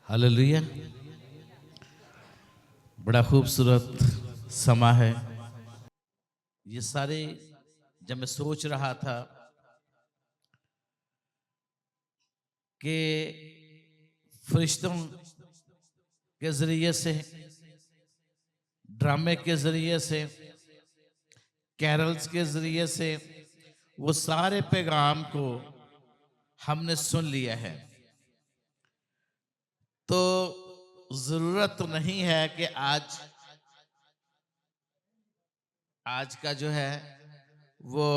Hallelujah. बड़ा खूबसूरत समा है ये सारे। जब मैं सोच रहा था कि फरिश्तों के जरिए से, ड्रामे के जरिए से, कैरल्स के जरिए से वो सारे पैगाम को हमने सुन लिया है, तो जरूरत तो नहीं है कि आज का जो है वो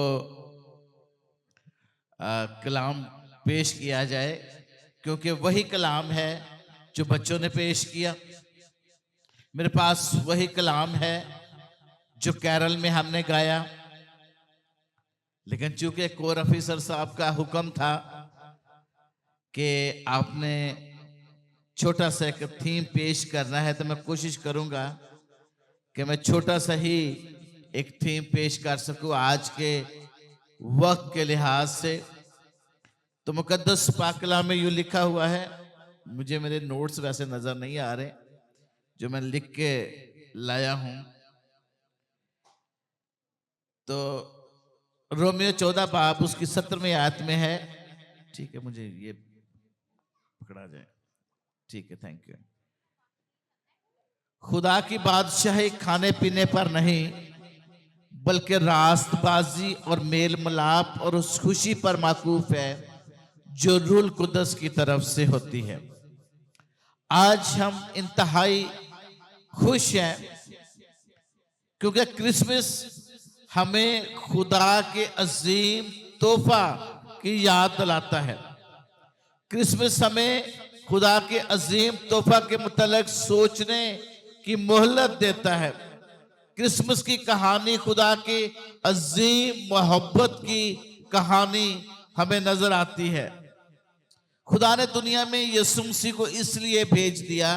कलाम पेश किया जाए, क्योंकि वही कलाम है जो बच्चों ने पेश किया। मेरे पास वही कलाम है जो कैरल में हमने गाया। लेकिन चूंकि कोर ऑफिसर साहब का हुक्म था कि आपने छोटा सा एक थीम पेश करना है, तो मैं कोशिश करूंगा कि मैं छोटा सा ही एक थीम पेश कर सकूं आज के वक्त के लिहाज से। तो मुकद्दस पाक कलाम में यूं लिखा हुआ है, मुझे मेरे नोट्स वैसे नजर नहीं आ रहे जो मैं लिख के लाया हूं। तो रोमियो 14 बाब उसकी 17वीं आयत में है। ठीक है, मुझे ये पकड़ा जाए। ठीक है, थैंक यू। खुदा की बादशाही खाने पीने पर नहीं, बल्कि रास्तबाजी और मेल मिलाप और उस खुशी पर माकूफ है जो रूल कुदस की तरफ से होती है। आज हम इंतहाई खुश हैं क्योंकि क्रिसमस हमें खुदा के अजीम तोहफा की याद दिलाता है। क्रिसमस हमें खुदा के अजीम तोहफा के मुतालिक सोचने की मोहलत देता है। क्रिसमस की कहानी खुदा की अजीम मोहब्बत की कहानी हमें नजर आती है। खुदा ने दुनिया में यीशु मसीह को इसलिए भेज दिया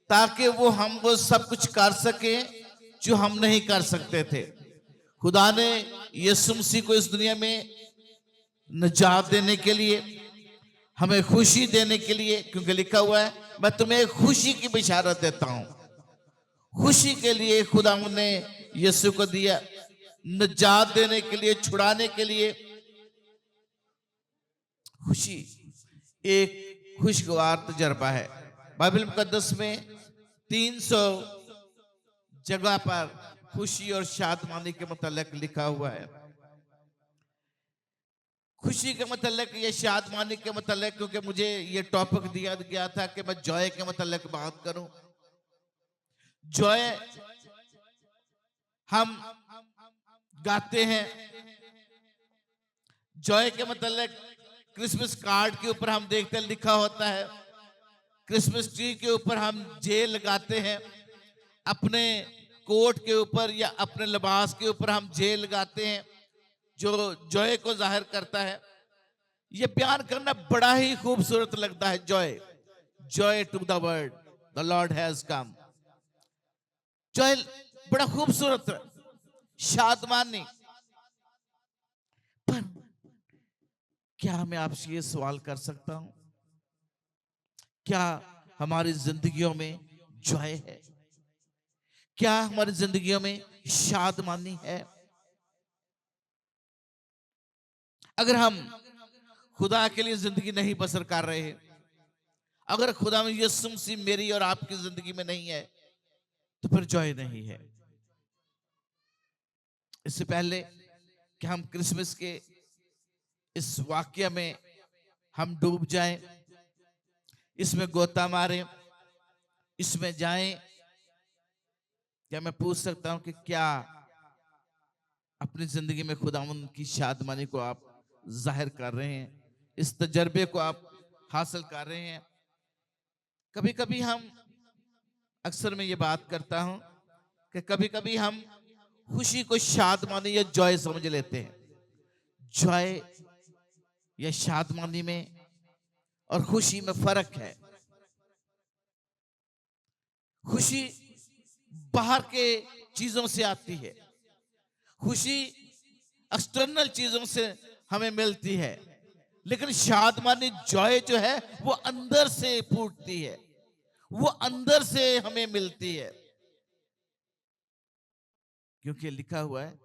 ताकि वो हमको सब कुछ कर सके जो हम नहीं कर सकते थे। खुदा ने यीशु मसीह को इस दुनिया में निजात देने के लिए, हमें खुशी देने के लिए, क्योंकि लिखा हुआ है मैं तुम्हें खुशी की बिशारत देता हूं। खुशी के लिए खुदा ने यीशु को दिया, निजात देने के लिए, छुड़ाने के लिए। खुशी एक खुशगवार तजर्बा है। बाइबल मुकद्दस में 300 जगह पर खुशी और शादमानी के मुतालिक लिखा हुआ है। खुशी के मुतालिक या शादमानी के मुतालिक, क्योंकि मुझे ये टॉपिक दिया गया था कि मैं जॉय के मुतालिक बात करूं। जॉय हम गाते हैं। जॉय के मुतालिक क्रिसमस कार्ड के ऊपर हम देखते हैं लिखा होता है, क्रिसमस ट्री के ऊपर हम जे लगाते हैं, अपने कोट के ऊपर या अपने लिबास के ऊपर हम जे लगाते हैं जो जॉय को जाहिर करता है। ये बयान करना बड़ा ही खूबसूरत लगता है। Joy, joy to the world, the lord has come. Joy बड़ा खूबसूरत है, शादमानी। पर क्या मैं आपसे ये सवाल कर सकता हूं, क्या हमारी जिंदगियों में जॉय है? क्या हमारी जिंदगियों में शादमानी है? अगर हम खुदा के लिए जिंदगी नहीं बसर कर रहे हैं, अगर खुदा में यीशु मसीह मेरी और आपकी जिंदगी में नहीं है, तो फिर जॉय नहीं है। इससे पहले कि हम क्रिसमस के इस वाक्य में हम डूब जाएं, इसमें गोता मारें, इसमें जाएं, क्या मैं पूछ सकता हूं कि क्या अपनी जिंदगी में खुदावंद की शादमानी को आप जाहिर कर रहे हैं? इस तजर्बे को आप हासिल कर रहे हैं? कभी कभी हम, अक्सर मैं ये बात करता हूं कि कभी कभी हम खुशी को शादमानी या जॉय समझ लेते हैं। जॉय या शादमानी में और खुशी में फर्क है। खुशी बाहर के चीजों से आती है, खुशी एक्सटर्नल चीजों से हमें मिलती है। लेकिन शादमानी जॉय जो है वो अंदर से फूटती है, वो अंदर से हमें मिलती है। क्योंकि लिखा हुआ है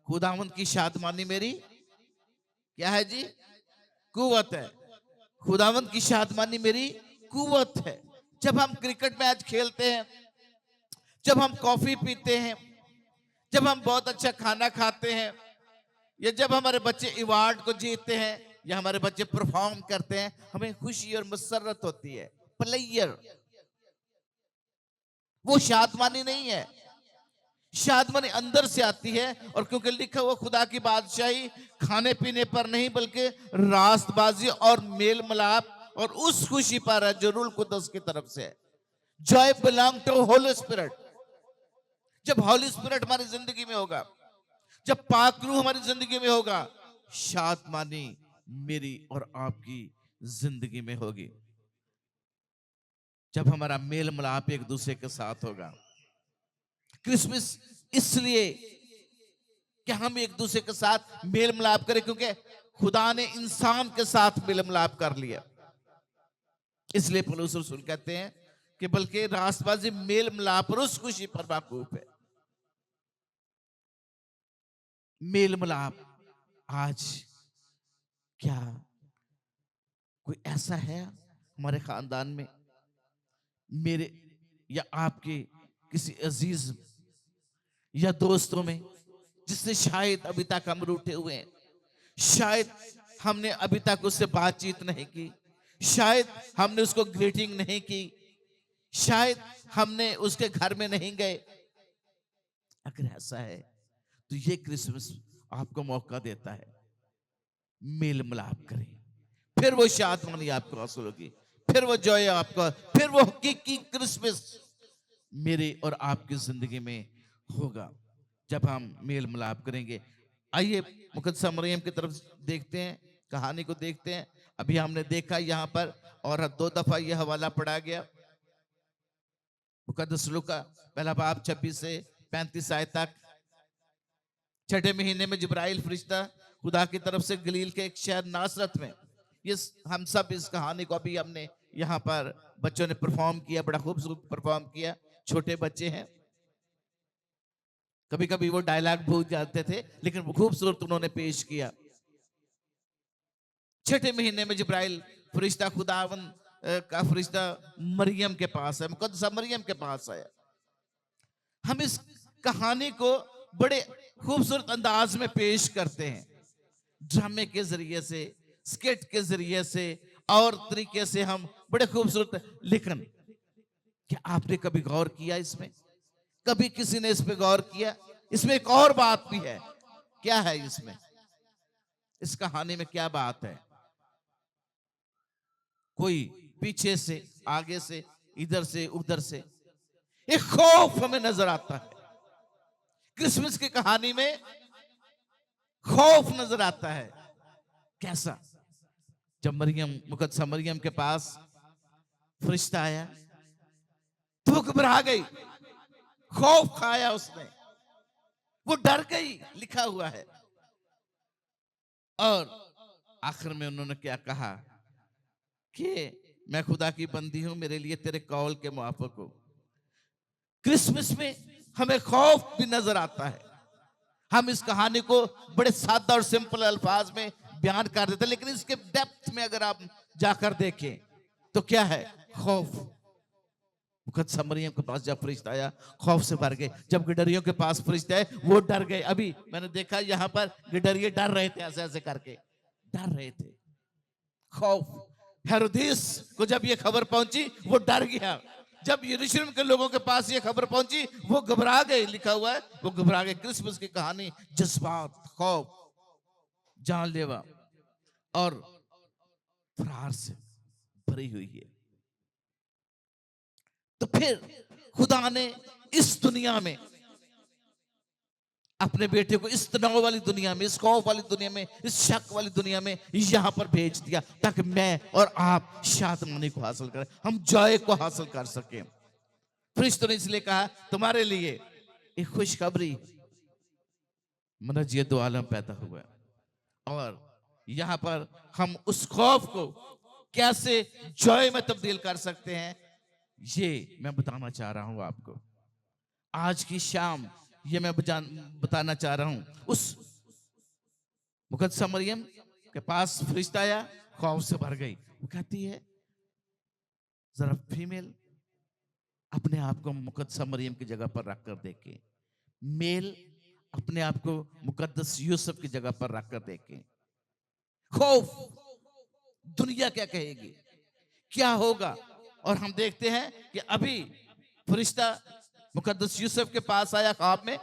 खुदावंद की शादमानी मेरी क्या है जी? कुवत है। खुदावंद की शादमानी मेरी कुवत है। जब हम क्रिकेट मैच खेलते हैं, जब हम कॉफी पीते हैं, जब हम बहुत अच्छा खाना खाते हैं, या जब हमारे बच्चे अवार्ड को जीतते हैं, या हमारे बच्चे परफॉर्म करते हैं, हमें खुशी और मसरत होती है। प्लेयर, वो शादमानी नहीं है। शादमानी अंदर से आती है। और क्योंकि लिखा हुआ खुदा की बादशाही खाने पीने पर नहीं बल्कि रास्तबाजी और मेल मिलाप और उस खुशी पर है जो रूल कुदस की तरफ से है। Joy belong to holy spirit. जब होली स्पिरिट हमारी जिंदगी में होगा, जब पाक रूह हमारी जिंदगी में होगा, शादमानी मेरी और आपकी जिंदगी में होगी। जब हमारा मेल मिलाप एक दूसरे के साथ होगा। क्रिसमस इसलिए कि हम एक दूसरे के साथ मेल मिलाप करें, क्योंकि खुदा ने इंसान के साथ मेल मिलाप कर लिया। इसलिए पौलुस रसूल कहते हैं कि बल्कि रास्तबाजी मेल मिलाप और उस खुशी पर वाकूफ है। मेल मिलाप। आज क्या कोई ऐसा है हमारे खानदान में, मेरे या आपके किसी अजीज या दोस्तों में, जिससे शायद अभी तक हम रूठे हुए हैं, शायद हमने अभी तक उससे बातचीत नहीं की, शायद हमने उसको ग्रीटिंग नहीं की, शायद हमने उसके घर में नहीं गए। अगर ऐसा है तो ये क्रिसमस आपको मौका देता है, मेल मिलाप करें। फिर वो शादमानी आपको हासिल होगी, फिर वो जॉय आपको, फिर वो हकीकी क्रिसमस मेरे और आपकी जिंदगी में होगा जब हम मेल मिलाप करेंगे। आइए मुकद्दसा मरियम की तरफ देखते हैं, कहानी को देखते हैं। अभी हमने देखा यहाँ पर और 2 दफा यह हवाला पढ़ा गया। मुकद्दस लूका पहला बाब 26 से 35 आयत तक। छठे महीने में जिब्राइल फरिश्ता खुदा की तरफ से गलील के एक शहर नासरत में, ये हम सब इस कहानी को अभी हमने यहाँ पर बच्चों ने परफॉर्म किया, बड़ा खूबसूरत परफॉर्म किया। छोटे बच्चे हैं, कभी कभी वो डायलॉग भूल जाते थे, लेकिन वो खूबसूरत उन्होंने पेश किया। छठे महीने में जिब्राइल फरिश्ता खुदावन का फरिश्ता मरियम के पास है, मुकद्दसा मरियम के पास आया। हम इस कहानी को बड़े खूबसूरत अंदाज में पेश करते हैं, ड्रामे के जरिए से, स्केट के जरिए से और तरीके से हम बड़े खूबसूरत। लेकिन क्या आपने कभी गौर किया इसमें? कभी किसी ने इस पे गौर किया? इसमें एक और बात भी है। क्या है इसमें? इस कहानी में क्या बात है? कोई पीछे से, आगे से, इधर से, उधर से एक खौफ हमें नजर आता है। क्रिसमस की कहानी में खौफ नजर आता है। कैसा? जब मरियम, मुकद्दसा मरियम के पास फरिश्ता आया तो घबरा गई, खौफ खाया उसने, वो डर गई, लिखा हुआ है। और आखिर में उन्होंने क्या कहा कि मैं खुदा की बंदी हूं, मेरे लिए तेरे कौल के मुआफिक हो। क्रिसमस में हमें खौफ भी नजर आता है। हम इस कहानी को बड़े सादा और सिंपल अल्फाज में बयान कर देते हैं, लेकिन इसके डेप्थ में अगर आप जाकर देखें तो क्या है? खौफ। मुकद्दसा मरियम के पास जब फरिश्ता आया, खौफ से भर गए। जब गिडरियों के पास फरिश्ता है, वो डर गए। अभी मैंने देखा यहाँ पर गिडरिये डर रहे थे, ऐसे ऐसे करके डर रहे थे। खौफ। हेरोदेस को जब ये खबर पहुंची, वो डर गया। जब यरूशलेम के लोगों के पास ये खबर पहुंची, वो घबरा गए, लिखा हुआ है वो घबरा गए। क्रिसमस की कहानी जज्बात, खौफ, जानलेवा और फरार से भरी हुई है। तो फिर खुदा ने इस दुनिया में अपने बेटे को इस तनाव वाली दुनिया में, इस खौफ वाली दुनिया में, इस शक वाली दुनिया में यहां पर भेज दिया ताकि मैं और आप शादमानी को हासिल करें, हम जॉय को हासिल कर सकें। फरिश्तों ने इसलिए कहा तुम्हारे लिए एक खुशखबरी, मनज ये दो आलम पैदा हुआ है। और यहां पर हम उस खौफ को कैसे जॉय में तब्दील कर सकते हैं, ये मैं बताना चाह रहा हूं आपको आज की शाम। ये मैं बताना चाह रहा हूं। उस मुकद्दसा मरियम के पास फरिश्ता आया, खौफ से भर गई। वो कहती है, जरा फीमेल अपने आप को मुकद्दसा मरियम की जगह पर रख कर देखे, मेल अपने आप को मुकद्दस यूसुफ की जगह पर रख कर देखे। खौफ, दुनिया क्या कहेगी, क्या होगा। और हम देखते हैं कि अभी फरिश्ता मुकद्दस यूसुफ के पास आया ख्वाब में,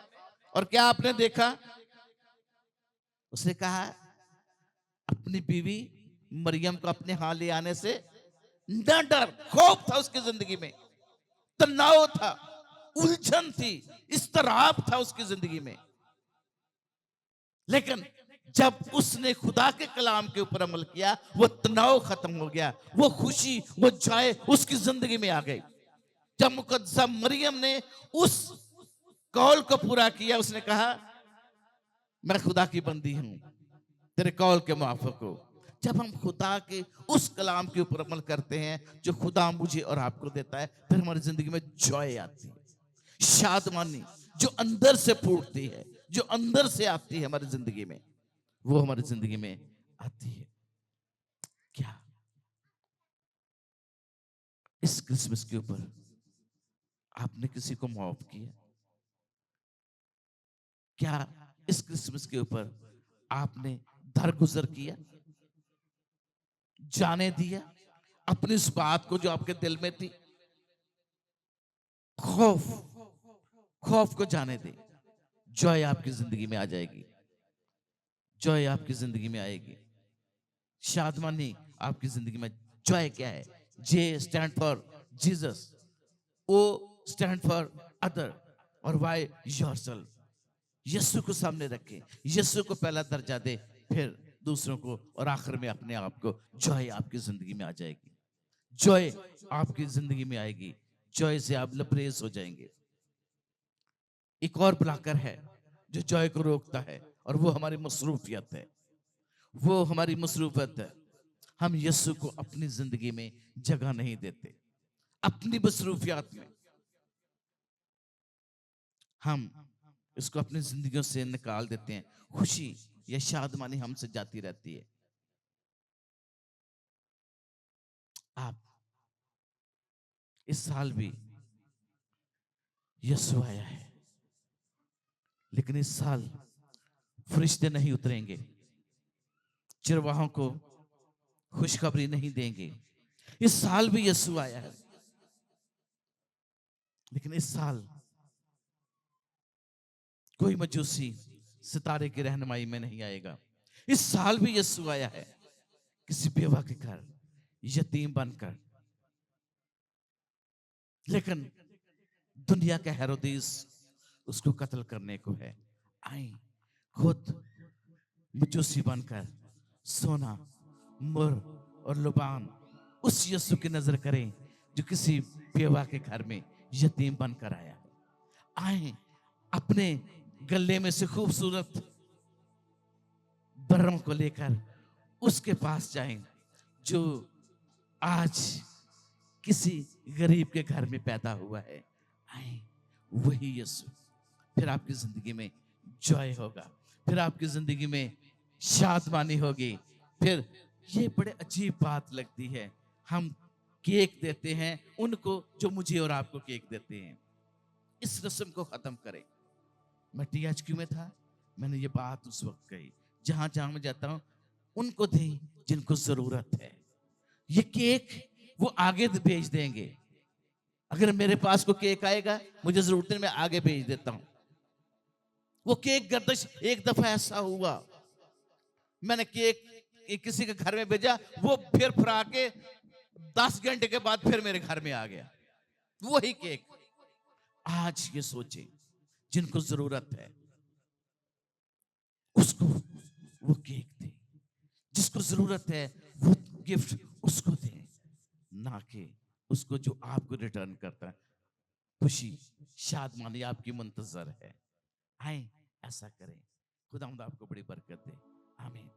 और क्या आपने देखा, उसने कहा अपनी बीवी मरियम को अपने हाथ ले आने से न डर। खौफ था उसकी जिंदगी में, तनाव था, उलझन थी, इस्तराब था उसकी जिंदगी में। लेकिन जब उसने खुदा के कलाम के ऊपर अमल किया, वो तनाव खत्म हो गया, वो खुशी, वो जॉय उसकी जिंदगी में आ गई। जब मुकद्दसा मरियम ने उस कौल को पूरा किया, उसने कहा मैं खुदा की बंदी हूं, तेरे कौल के मुआफिक हो। जब हम खुदा के उस कलाम के ऊपर अमल करते हैं जो खुदा मुझे और आपको देता है, फिर हमारी जिंदगी में जॉय आती है, शादमानी जो अंदर से फूटती है, जो अंदर से आती है हमारी जिंदगी में, वो हमारी जिंदगी में आती है। क्या इस क्रिसमस के ऊपर आपने किसी को माफ किया? क्या इस क्रिसमस के ऊपर आपने दरगुजर किया, जाने दिया अपनी इस बात को जो आपके दिल में थी? खौफ, खौफ को जाने दे, जॉय आपकी जिंदगी में आ जाएगी, जॉय आपकी जिंदगी में आएगी, शादमानी आपकी जिंदगी में। जॉय क्या है? J stand for Jesus, O stand for other, और वाई योरसेल्फ। यीशु को सामने रखे, यीशु को पहला दर्जा दे, फिर दूसरों को, और आखिर में अपने आप को। जॉय आपकी जिंदगी में आ जाएगी, जॉय आपकी जिंदगी में आएगी, जॉय से आप लबरेज हो जाएंगे। एक और ब्लॉकर है जो जॉय को रोकता है, और वो हमारी मसरूफियत है, वो हमारी मसरूफियत है। हम यीशु को अपनी जिंदगी में जगह नहीं देते, अपनी मसरूफियत में हम इसको अपनी जिंदगियों से निकाल देते हैं। खुशी या शादमानी हमसे जाती रहती है। आप इस साल भी यीशु आया है, लेकिन इस साल फरिश्ते नहीं उतरेंगे, चिरवाहों को खुशखबरी नहीं देंगे। इस साल भी यीशु आया है, लेकिन इस साल कोई मजूसी सितारे की रहनुमाई में नहीं आएगा। इस साल भी यीशु आया है किसी बेवा के घर यतीम बनकर, लेकिन दुनिया का हेरोदेस उसको कत्ल करने को है। आई खुद मजूसी बनकर सोना, मुर और लुबान उस यीशु की नजर करें जो किसी बेवा के घर में यतीम बनकर आया है। आए अपने गले में से खूबसूरत बर्रों को लेकर उसके पास जाएं जो आज किसी गरीब के घर में पैदा हुआ है। आए वही यीशु, फिर आपकी जिंदगी में जॉय होगा, फिर आपकी जिंदगी में शादमानी होगी। फिर ये बड़े अजीब बात लगती है, हम केक देते हैं उनको जो मुझे और आपको केक देते हैं। इस रस्म को खत्म करें। मैं THQ में था, मैंने ये बात उस वक्त कही, जहां जहां मैं जाता हूं उनको दें जिनको जरूरत है। ये केक वो आगे भेज देंगे। अगर मेरे पास को केक आएगा, मुझे जरूरत है, मैं आगे भेज देता हूं। वो केक गर्दिश एक दफा ऐसा हुआ, मैंने केक किसी के घर में भेजा, वो फिर फरा के 10 घंटे के बाद फिर मेरे घर में आ गया वही केक। आज ये सोचे जिनको जरूरत है उसको वो केक दे, जिसको जरूरत है वो गिफ्ट उसको दे, ना कि उसको जो आपको रिटर्न करता है। खुशी शादमानी आपकी मुंतजर है। आए ऐसा करें, खुदा आपको बड़ी बरकत दे। आमीन।